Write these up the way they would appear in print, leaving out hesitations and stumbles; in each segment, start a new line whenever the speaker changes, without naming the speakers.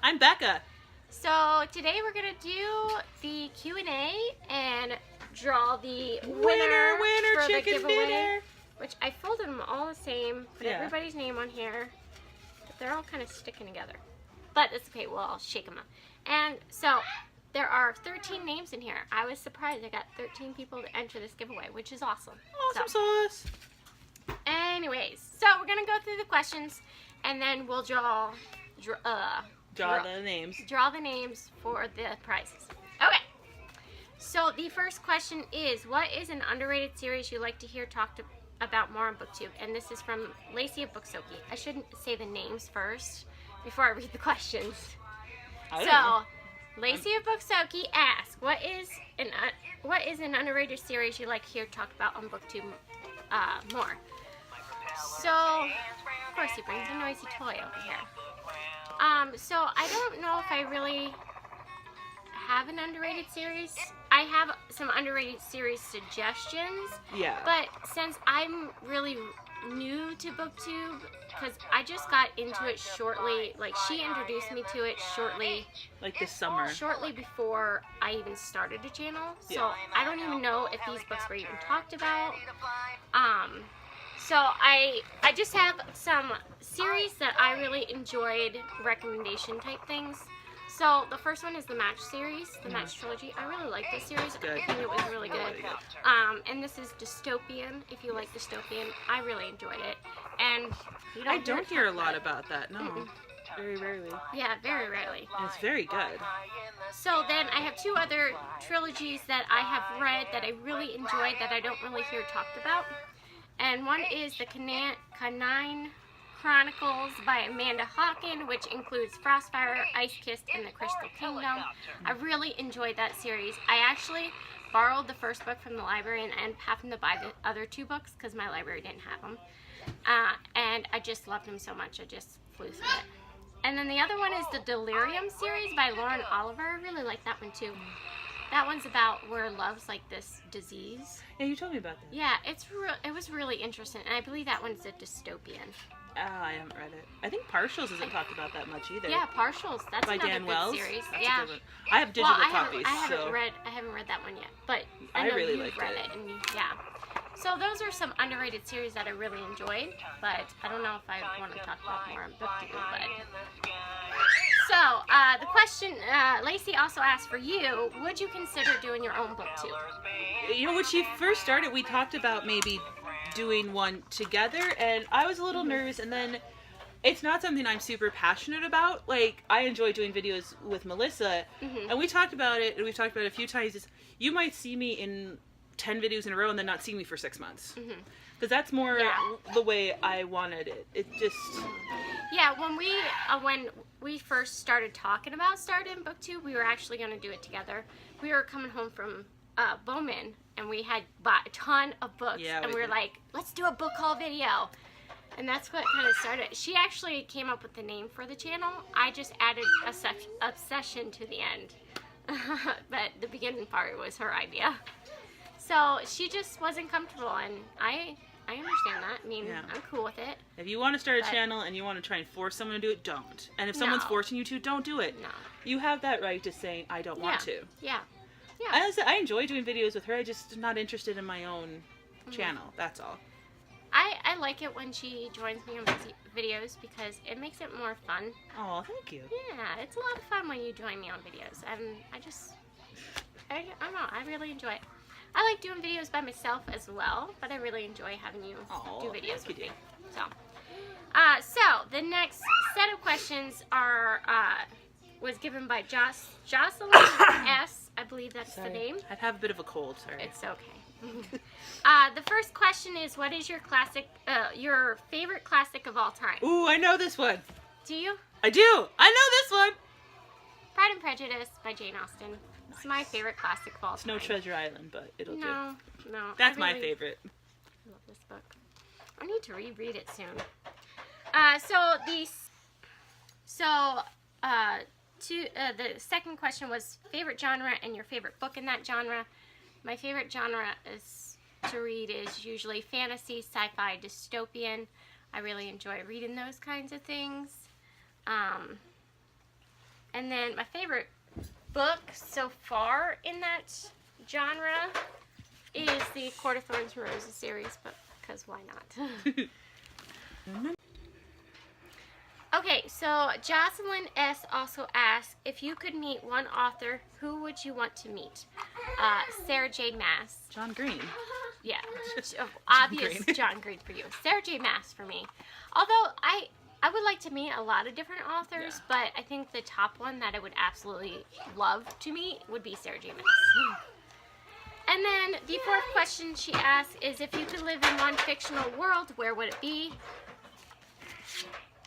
I'm Becca.
So today we're gonna do the Q&A and draw the
Winner,
for the
chicken
giveaway.
dinner.
Which I folded them all the same, put
Yeah.
everybody's name on here, but they're all kind of sticking together. But it's okay, well, I'll shake them up. And so there are 13 names in here. I was surprised I got 13 people to enter this giveaway, which is awesome.
Awesome sauce.
Anyways, so we're gonna go through the questions, and then we'll draw
the names.
Draw the names for the prizes. Okay. So the first question is, what is an underrated series you'd like to hear talked about more on BookTube? And this is from Lacey of Booksoki. I shouldn't say the names first before I read the questions. Lacey of Booksoki asks, what is an underrated series you'd like to hear talked about on BookTube more? So, of course, he brings a noisy toy over here. So I don't know if I really have an underrated series. I have some underrated series suggestions.
Yeah.
But since I'm really new to BookTube, because I just got into it shortly, like she introduced me to it shortly.
Like this summer.
Shortly before I even started the channel. So
Yeah.
I don't even know if these books were even talked about. So I just have some series that I really enjoyed, recommendation type things. So the first one is the Match series, the Match trilogy. I really like this series.
Good.
I think it was really good. And this is dystopian. If you like dystopian, I really enjoyed it. And you
I don't hear a lot
it.
about that. No. Very rarely.
Yeah, very rarely.
And it's very good.
So then I have two other trilogies that I have read that I really enjoyed that I don't really hear talked about. And one is the Canine Chronicles by Amanda Hawken, which includes Frostfire, Ice Kissed, and the Crystal Kingdom. I really enjoyed that series. I actually borrowed the first book from the library and happened to buy the other two books because my library didn't have them. And I just loved them so much, I just flew through it. And then the other one is the Delirium series by Lauren Oliver. I really like that one too. That one's about where love's like this disease.
Yeah, you told me about that.
Yeah, it was really interesting, and I believe that one's a dystopian.
I haven't read it. I think Partials isn't talked about that much either.
Yeah, Partials. That's
by
another
Dan
good
Wells.
series.
That's
yeah.
a good one. I have digital copies.
I haven't read that one yet, but
I
know
really
you've
liked
read
it.
And yeah. So those are some underrated series that I really enjoyed, but I don't know if I want to talk about more on BookTube. But so the question Lacey also asked for you: would you consider doing your own BookTube?
You know, when she first started, we talked about maybe doing one together, and I was a little nervous, and then it's not something I'm super passionate about. Like, I enjoy doing videos with Melissa, and we talked about it, and we've talked about it a few times. Is you might see me in 10 videos in a row and then not see me for 6 months. Because that's more the way I wanted it. It just...
Yeah, when we first started talking about starting BookTube, we were actually going to do it together. We were coming home from Bowman, and we had bought a ton of books, and we were like, let's do a book haul video. And that's what kind of started. She actually came up with the name for the channel. I just added obsession to the end. But the beginning part was her idea. So she just wasn't comfortable, and I understand that. I mean, I'm cool with it.
If you want to start a channel and you want to try and force someone to do it, don't. And if someone's forcing you to, don't do it. No. You have that right to say, I don't want to.
Yeah. Yeah.
I enjoy doing videos with her. I'm just not interested in my own channel. That's all.
I like it when she joins me on videos because it makes it more fun.
Oh, thank you.
Yeah, it's a lot of fun when you join me on videos. And I don't know, I really enjoy it. I like doing videos by myself as well, but I really enjoy having you do videos with me. So the next set of questions was given by Jocelyn S. I believe that's the name.
I have a bit of a cold, sorry.
It's okay. The first question is, what is your favorite classic of all time?
Ooh, I know this one.
Do you?
I do. I know this one.
Pride and Prejudice by Jane Austen. It's my favorite classic of all time.
It's no Treasure Island, but it'll do.
No.
That's my favorite.
I love this book. I need to reread it soon. The second question was favorite genre and your favorite book in that genre. My favorite genre to read is usually fantasy, sci-fi, dystopian. I really enjoy reading those kinds of things. And then my favorite book so far in that genre is the Court of Thorns and Roses series, but because why not? Okay, so Jocelyn S. also asks, if you could meet one author, who would you want to meet? Sarah J. Maas.
John Green.
Yeah, obvious
Green.
John Green for you. Sarah J. Maas for me. Although I would like to meet a lot of different authors, but I think the top one that I would absolutely love to meet would be Sarah J. Maas. And then the fourth question she asks is, if you could live in one fictional world, where would it be?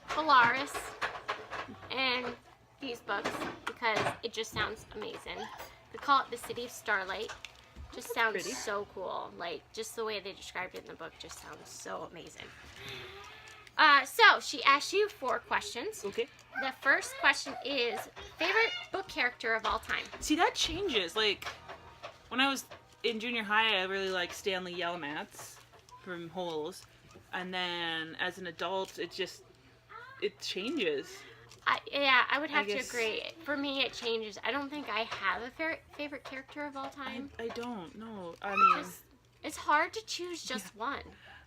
Polaris and these books, because it just sounds amazing. We call it the City of Starlight. Just sounds
pretty.
so cool. Like, just the way they described it in the book just sounds so amazing. So she asked you 4 questions.
Okay.
The first question is, favorite book character of all time?
See, that changes. Like, when I was in junior high, I really liked Stanley Yelmatz from Holes. And then as an adult, it changes.
I would have to
guess-
agree. For me, it changes. I don't think I have a favorite character of all time.
I don't know. I mean,
It's hard to choose just one.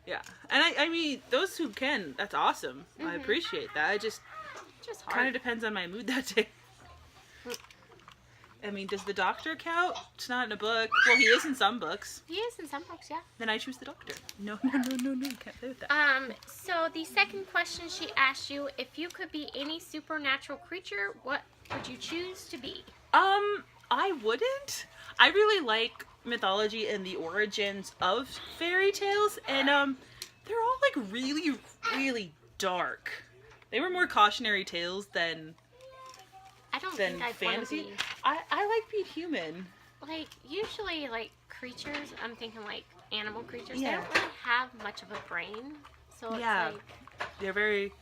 yeah. And I mean, those who can, that's awesome. I
Mhm.
appreciate that. It just
Just
kind of
hard.
depends on my mood that day. I mean, does the Doctor count? It's not in a book. Well, he is in some books.
He is in some books, yeah.
Then I choose the Doctor. No. You can't play with that.
So the second question she asked you, if you could be any supernatural creature, what would you choose to be?
I wouldn't. I really like mythology and the origins of fairy tales, and they're all like really, really dark. They were more cautionary tales than
I don't think I'd want to
fantasy.
be.
I like being human.
Like, usually, like, creatures, I'm thinking, like, animal creatures,
Yeah.
they don't really have much of a brain. So
Yeah.
it's like,
They're very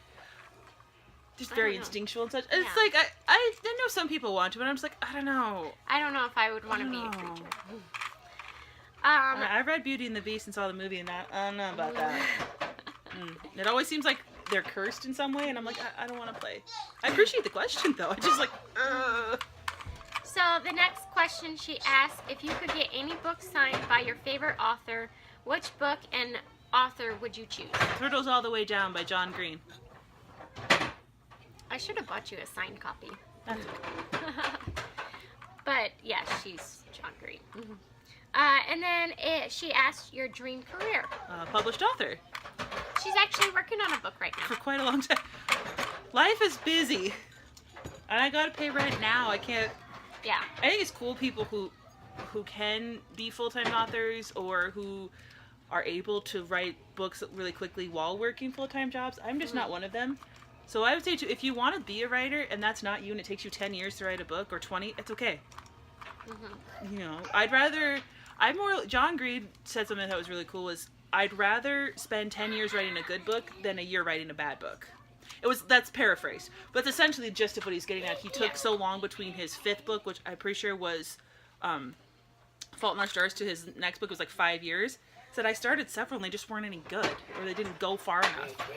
I
very
don't know.
instinctual and such.
Yeah.
It's like I know some people want to, but I'm just like, I don't know.
I don't know if I would want to be a
No.
creature.
I read Beauty and the Beast and saw the movie, and I don't know about that. It always seems like they're cursed in some way, and I'm like, I don't want to play. I appreciate the question though. I just like,
So the next question she asked, if you could get any book signed by your favorite author, which book and author would you choose?
Turtles All the Way Down by John Green.
I should have bought you a signed copy.
That's okay.
But yeah, she's John Green. And then she asked your dream career.
Published author
She's actually working on a book right
for
now.
quite a long time. Life is busy, and I gotta pay rent now. I can't.
Yeah.
I think it's cool people who can be full-time authors or who are able to write books really quickly while working full-time jobs. I'm just not one of them. So I would say, if you want to be a writer and that's not you and it takes you 10 years to write a book or 20, it's okay. You know, John Green said something that was really cool, was I'd rather spend 10 years writing a good book than a year writing a bad book. That's paraphrased, but it's essentially the gist of what he's getting at. He took so long between his 5th book, which I'm pretty sure was Fault in Our Stars, to his next book was like 5 years. Said I started several and they just weren't any good, or they didn't go far enough.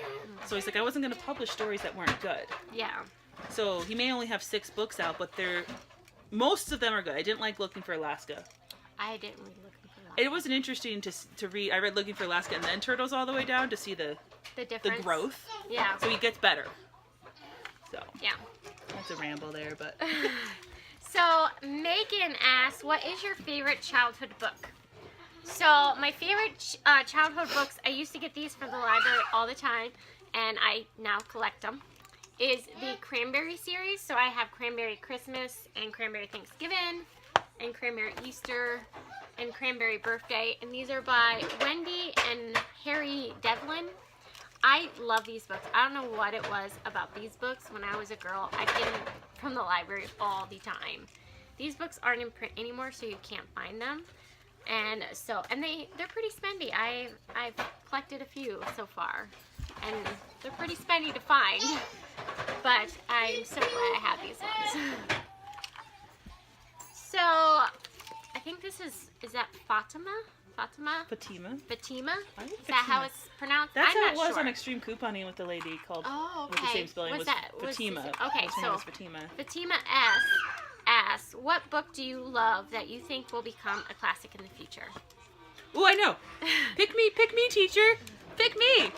So he's like, I wasn't going to publish stories that weren't good.
Yeah.
So he may only have 6 books out, but most of them are good. I didn't like Looking for Alaska.
I didn't read Looking for Alaska.
It wasn't interesting to read. I read Looking for Alaska and then Turtles All the Way Down to see the
difference.
growth.
Yeah.
So he gets better. So
Yeah.
that's a ramble there, but
So Megan asks, what is your favorite childhood book? So my favorite childhood books, I used to get these from the library all the time, and I now collect them, is the Cranberry series. So I have Cranberry Christmas and Cranberry Thanksgiving and Cranberry Easter and Cranberry Birthday, and these are by Wendy and Harry Devlin. I love these books. I don't know what it was about these books. When I was a girl, I'd get them from the library all the time. These books aren't in print anymore, so you can't find them. And they're pretty spendy. I've collected a few so far, and they're pretty spendy to find. But I'm so glad I have these ones. So I think this is that Fatima? Fatima?
Fatima.
Fatima?
I think
Is that how
Fatima.
it's pronounced?
That's
I'm
how
not
it was
sure.
on Extreme Couponing with the lady called
Oh, okay.
with the same spelling.
Was
Fatima.
Okay,
Her name
so
was Fatima.
Fatima asks, what book do you love that you think will become a classic in the future?
Oh, I know. Pick me, teacher. Pick me.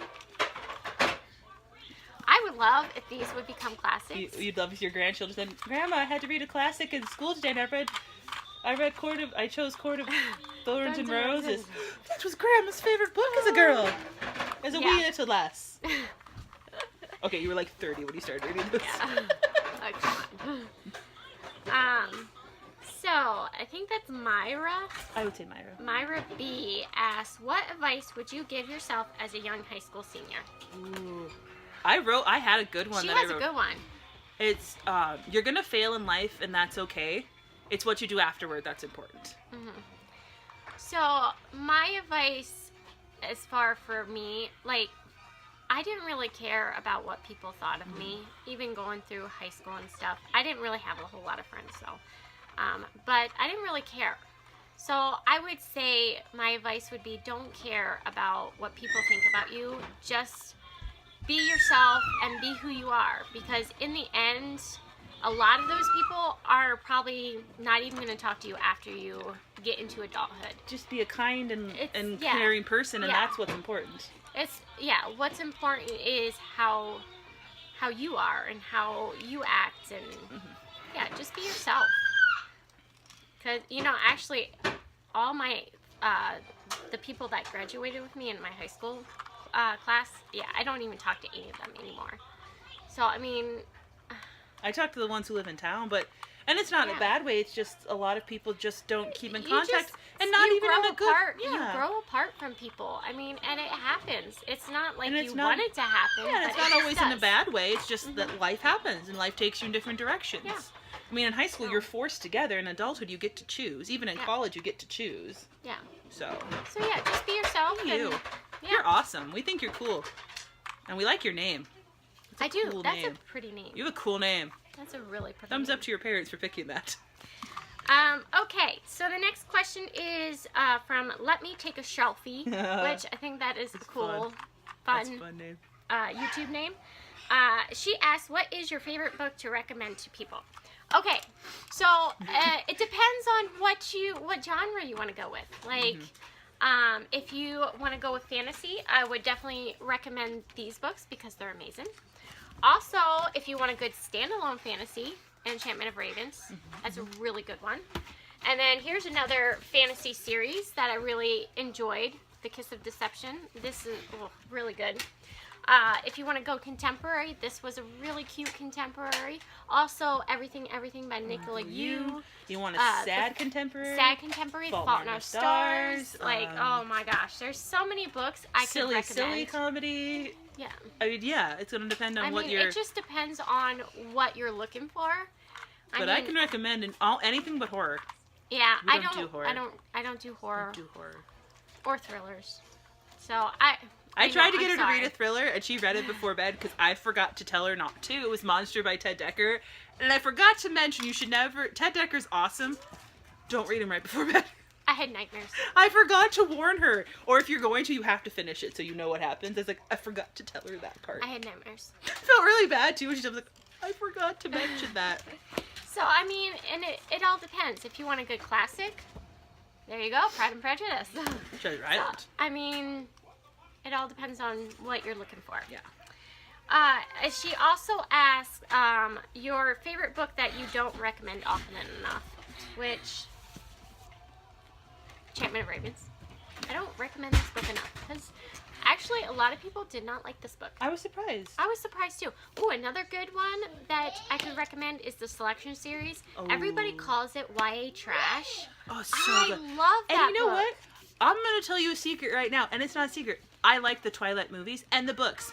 I would love if these would become classics.
You'd love if your grandchildren said, "Grandma, I had to read a classic in school today, and I chose Court of Thorns and Roses. That was Grandma's favorite book as a girl. As a wee little lass." Okay, you were like 30 when you started reading this.
Yeah. Oh, come on. So, I think that's Myra.
I would say Myra.
Myra B asks, what advice would you give yourself as a young high school senior?
Ooh. I had a good one
She
that I
has
wrote.
a good one.
It's, you're gonna fail in life, and that's okay. It's what you do afterward that's important.
Mm-hmm. So, my advice as far for me, like, I didn't really care about what people thought of me, even going through high school and stuff. I didn't really have a whole lot of friends, though. But I didn't really care. So I would say my advice would be don't care about what people think about you. Just be yourself and be who you are. Because in the end, a lot of those people are probably not even going to talk to you after you get into adulthood.
Just be a kind and
yeah.
caring person, and
Yeah.
that's what's important.
What's important is how you are and how you act, and just be yourself. Because, actually, all my, the people that graduated with me in my high school class, I don't even talk to any of them anymore. So, I mean...
I talk to the ones who live in town, and it's not in a bad way, it's just a lot of people just don't keep in contact, and not even in a good...
You grow apart from people. I mean, and it happens. It's not like you
not,
want it to happen.
Yeah, and it's not always in a bad way, it's just that life happens, and life takes you in different directions.
Yeah.
I mean, in high school, you're forced together. In adulthood, you get to choose. Even in college, you get to choose.
Yeah.
So
just be yourself.
Be you. You're awesome. We think you're cool. And we like your name.
I do.
Cool
That's
name.
a pretty name.
You have a cool name.
That's a really pretty
Thumbs
name.
up to your parents for picking that.
Okay, so the next question is from Let Me Take a Shelfie, which I think that is a cool, fun
That's a fun name.
YouTube name. She asks, what is your favorite book to recommend to people? Okay, so it depends on what genre you want to go with. Like, if you want to go with fantasy, I would definitely recommend these books because they're amazing. Also, if you want a good standalone fantasy, Enchantment of Ravens. That's a really good one. And then here's another fantasy series that I really enjoyed, The Kiss of Deception. This is really good. If you want to go contemporary, this was a really cute contemporary. Also, Everything by Nicola Yu.
You want a sad contemporary?
Sad contemporary, Fault in Our Stars. Like, oh my gosh, there's so many books I could recommend.
Silly comedy.
Yeah.
I mean, yeah, it's going to depend on what you're...
it just depends on what you're looking for.
I can recommend anything but horror.
Yeah,
I don't do horror.
I don't do horror.
I don't do horror.
Or thrillers. So
I tried to get her to read a thriller, and she read it before bed because I forgot to tell her not to. It was Monster by Ted Dekker. And I forgot to mention you should never... Ted Dekker's awesome. Don't read him right before bed.
I had nightmares.
I forgot to warn her. Or if you're going to, you have to finish it so you know what happens. It's like, I forgot to tell her that part.
I had nightmares.
I felt really bad, too. And she was like, I forgot to mention that.
So, I mean, and it all depends. If you want a good classic, there you go, Pride and Prejudice.
Treasure Island.
So, I mean, it all depends on what you're looking for.
Yeah.
She also asked your favorite book that you don't recommend often enough, which... Enchantment of Ravens. I don't recommend this book enough because actually a lot of people did not like this book.
I was surprised.
I was surprised too. Oh, another good one that I could recommend is the Selection series. Oh. Everybody calls it YA trash.
Oh, so good.
I love that
And you know
book.
what? I'm going to tell you a secret right now, and it's not a secret. I like the Twilight movies and the books.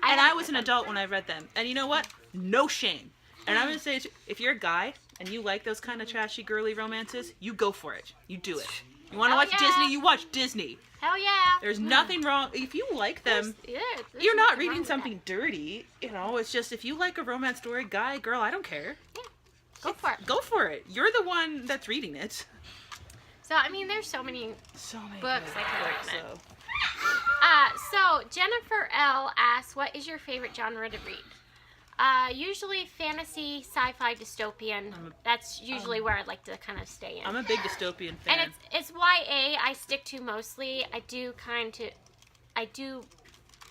I was an adult when I read them. And you know what? No shame. And I'm going to say, if you're a guy and you like those kind of trashy, girly romances, you go for it. You do it. You want to watch Disney? You watch Disney.
Hell yeah.
There's nothing wrong. If you like them,
there's
you're not
nothing
reading something dirty. You know, it's just if you like a romance story, guy, girl, I don't care.
Yeah. Go for it.
Go for it. You're the one that's reading it.
So, I mean, there's so many books I can recommend. So, Jennifer L. asks, what is your favorite genre to read? Usually fantasy, sci-fi, dystopian. That's usually where I'd like to kind of stay in.
I'm a big dystopian fan.
And it's YA I stick to mostly. I do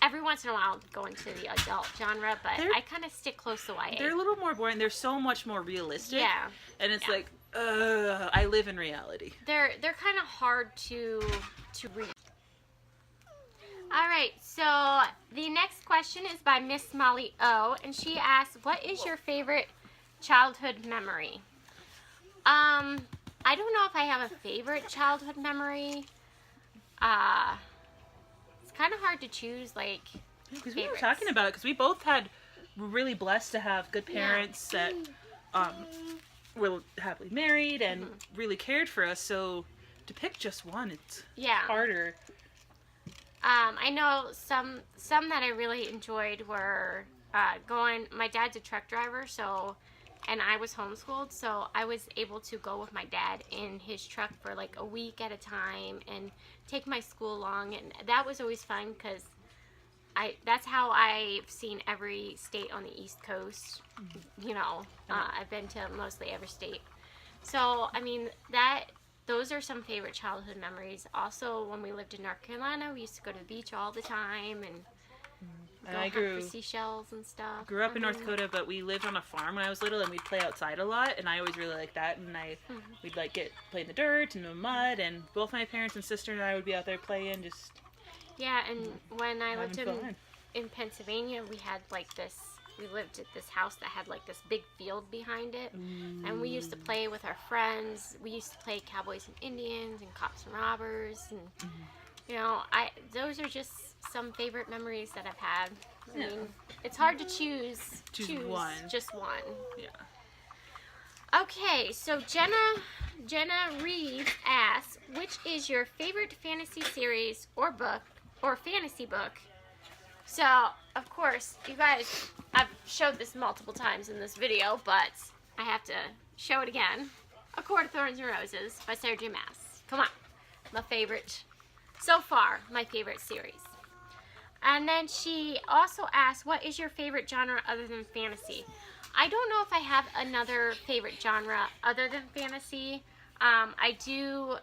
every once in a while go into the adult genre, but I kind of stick close to YA.
They're a little more boring. They're so much more realistic.
Yeah.
And it's like, I live in reality.
They're kind of hard to read. All right, so the next question is by Miss Molly O, and she asks, what is your favorite childhood memory? I don't know if I have a favorite childhood memory. It's kind of hard to choose, like,
because we were talking about it, because we both were really blessed to have good parents that were happily married and really cared for us, so to pick just one, it's harder.
I know some that I really enjoyed were my dad's a truck driver, and I was homeschooled, so I was able to go with my dad in his truck for like a week at a time and take my school along, and that was always fun because that's how I've seen every state on the East Coast. You know, I've been to mostly every state. So, I mean, those are some favorite childhood memories. Also, when we lived in North Carolina, we used to go to the beach all the time and go hunt for seashells and stuff.
Grew up in North Dakota, but we lived on a farm when I was little, and we'd play outside a lot, and I always really liked that. And we'd like play in the dirt and the mud, and both my parents and sister and I would be out there playing, just
and when I lived in Pennsylvania, we lived at this house that had like this big field behind it, and we used to play with our friends. We used to play cowboys and Indians and cops and robbers, and you know, those are just some favorite memories that I've had. I mean, it's hard to choose just one. Yeah. Okay, so Jenna Reed asks, which is your favorite fantasy series or book or fantasy book? So, of course, you guys, I've showed this multiple times in this video, but I have to show it again. A Court of Thorns and Roses by Sarah J. Maas. Come on. My favorite, so far, my favorite series. And then she also asked, what is your favorite genre other than fantasy? I don't know if I have another favorite genre other than fantasy. I do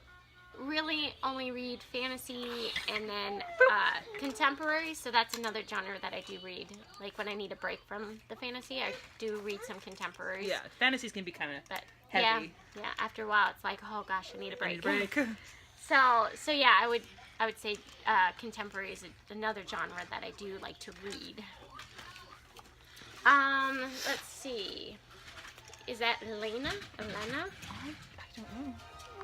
really only read fantasy and then contemporary, so that's another genre that I do read. Like when I need a break from the fantasy, I do read some contemporaries.
Yeah, fantasies can be kind of heavy.
Yeah, after a while it's like, oh gosh, I need a break. So yeah, I would say contemporary is another genre that I do like to read. Let's see. Is that Elena?
I don't know.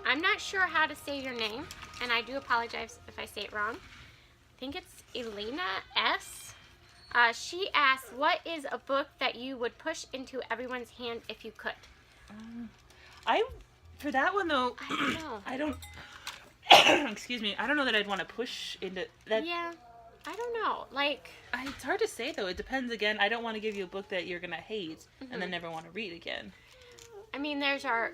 I'm not sure how to say your name, and I do apologize if I say it wrong. I think it's Elena S. She asks, what is a book that you would push into everyone's hand if you could?
For that one though,
I don't know.
I don't. Excuse me. I don't know that I'd want to push into that.
Yeah, I don't know. Like,
it's hard to say though. It depends. Again, I don't want to give you a book that you're gonna hate and then never want to read again.
I mean, there's our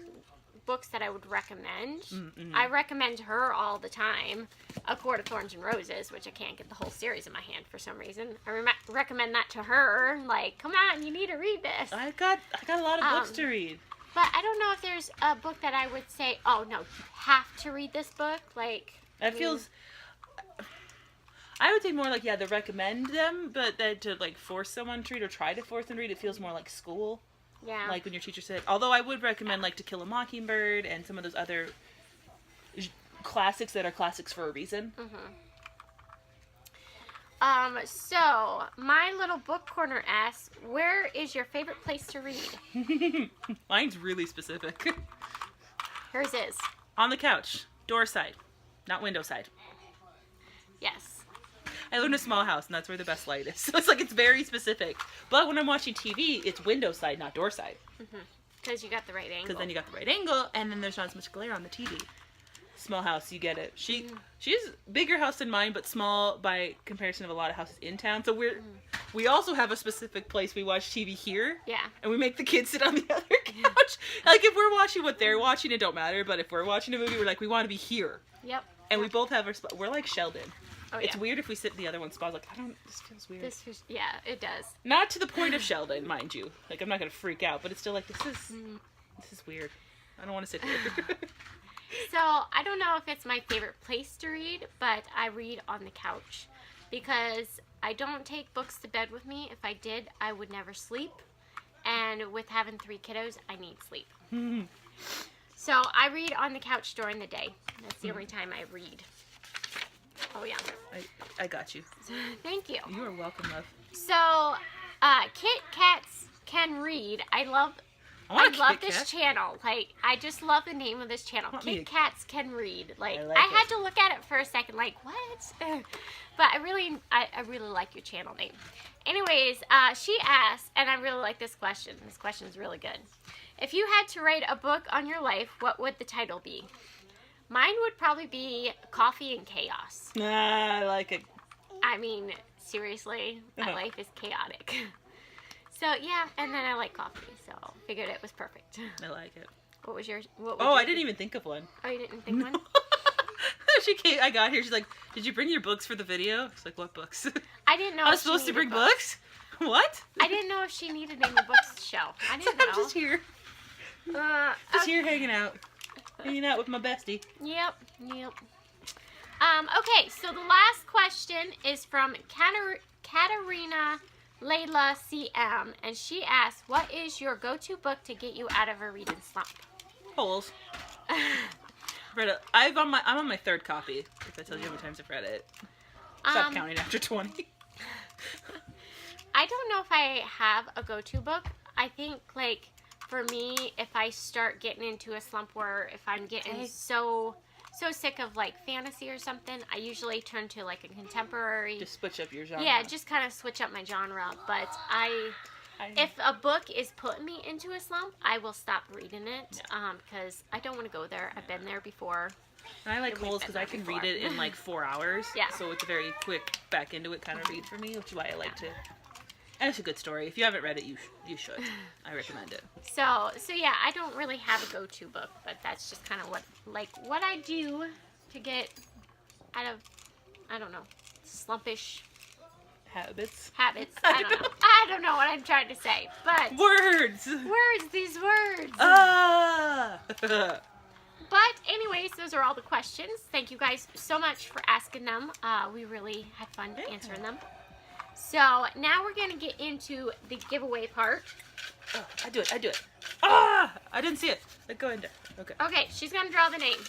books that I would recommend. I recommend her all the time. A Court of Thorns and Roses, which I can't get the whole series in my hand for some reason. I recommend that to her. Like, come on, you need to read this.
I got a lot of books to read.
But I don't know if there's a book that I would say, oh no, you have to read this book. Like,
feels. I would say more like the recommend them, but then to like force someone to read or try to force them to read, it feels more like school.
Yeah.
Like when your teacher said, although I would recommend like To Kill a Mockingbird and some of those other classics that are classics for a reason.
So my little book corner asks, where is your favorite place to read?
Mine's really specific.
Hers is.
On the couch, door side, not window side.
Yes.
I live in a small house, and that's where the best light is. So it's very specific. But when I'm watching TV, it's window side, not door side.
Because you got the right angle.
Because then you got the right angle, and then there's not as much glare on the TV. Small house, you get it. She's bigger house than mine, but small by comparison of a lot of houses in town. So we're We also have a specific place we watch TV here.
Yeah.
And we make the kids sit on the other couch. Like, if we're watching what they're watching, it don't matter. But if we're watching a movie, we're like, we want to be here.
Yep.
And we both have our spot. We're like Sheldon.
Oh,
It's
yeah.
weird if we sit in the other one's spot. Like, this feels weird.
Yeah, it does.
Not to the point of Sheldon, mind you. Like, I'm not going to freak out. But it's still like, this is weird. I don't want to sit here.
So, I don't know if it's my favorite place to read, but I read on the couch. Because I don't take books to bed with me. If I did, I would never sleep. And with having 3 kiddos, I need sleep. So, I read on the couch during the day. That's the only time I read. Oh, yeah.
I got you.
Thank you.
You are welcome, love.
So, Kit Kats Can Read. I love this channel. Like, I just love the name of this channel. Kit Kats Can Read. Like, I had to look at it for a second. Like, what? But I really like your channel name. Anyways, she asked, and I really like this question. This question is really good. If you had to write a book on your life, what would the title be? Mine would probably be Coffee and Chaos.
Nah, I like it.
I mean, seriously, my life is chaotic. So, yeah, and then I like coffee, so figured it was perfect.
I like it.
What was yours?
I didn't even think of one.
Oh, you didn't think one?
I got here, she's like, did you bring your books for the video? I was like, what books?
I didn't know
I was supposed to bring books? What?
I didn't know if she needed any books to show. I didn't know.
I'm just here. Here hanging out. Hanging out with my bestie.
Yep. Okay, so the last question is from Katarina Layla CM, and she asks, what is your go-to book to get you out of a reading slump?
Holes. I'm on my 3rd copy, if that tells you how many times I've read it. Stop counting after 20.
I don't know if I have a go-to book. I think, like, for me, if I start getting into a slump where if I'm getting so sick of, like, fantasy or something, I usually turn to, like, a contemporary.
Just switch up your genre.
Yeah, just kind of switch up my genre. But if a book is putting me into a slump, I will stop reading it because I don't want to go there. I've been there before.
And I like Holes because I can read it in, like, 4 hours.
Yeah.
So it's a very quick, back into it kind of read for me, which is why I like to. And it's a good story. If you haven't read it, you should. I recommend it.
So yeah, I don't really have a go-to book, but that's just kind of what I do to get out of, I don't know, slumpish
habits.
I don't know what I'm trying to say, but these words. But anyways, those are all the questions. Thank you guys so much for asking them. We really had fun answering them. So now we're going to get into the giveaway part.
Oh, I do it. Ah! I didn't see it. Go in there. Okay.
Okay, she's going to draw the name.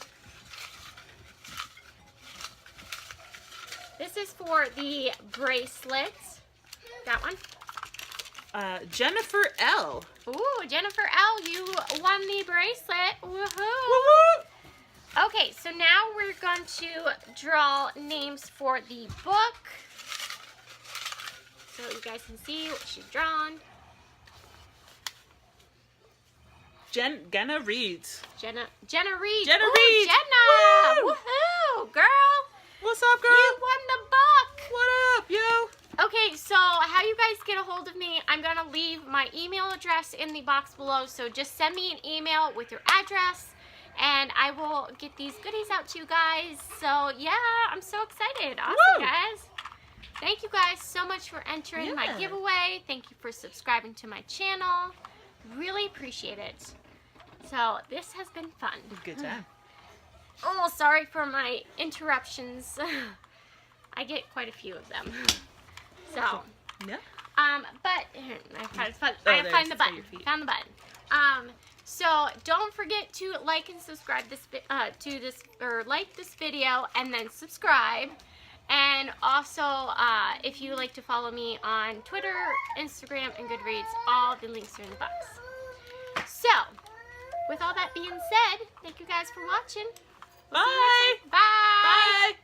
This is for the bracelet. That one.
Jennifer L.
Ooh, Jennifer L, you won the bracelet. Woohoo!
Woo-hoo!
Okay, so now we're going to draw names for the book. So you guys can see what she's drawn.
Jenna reads.
Jenna reads.
Jenna
Ooh,
reads.
Jenna!
Woo!
Woohoo, girl!
What's up, girl?
You won the book!
What up, yo?
Okay, so how you guys get a hold of me, I'm going to leave my email address in the box below. So just send me an email with your address, and I will get these goodies out to you guys. So, yeah, I'm so excited. Awesome,
Woo!
guys. Thank you guys so much for entering my giveaway. Thank you for subscribing to my channel. Really appreciate it. So, this has been fun.
Good time.
Oh, sorry for my interruptions. I get quite a few of them. So,
yeah.
But I found the button. Found the button. So don't forget to like and subscribe like this video and then subscribe. And also, if you like to follow me on Twitter, Instagram, and Goodreads, all the links are in the box. So, with all that being said, thank you guys for watching.
Bye.
Bye.
Bye.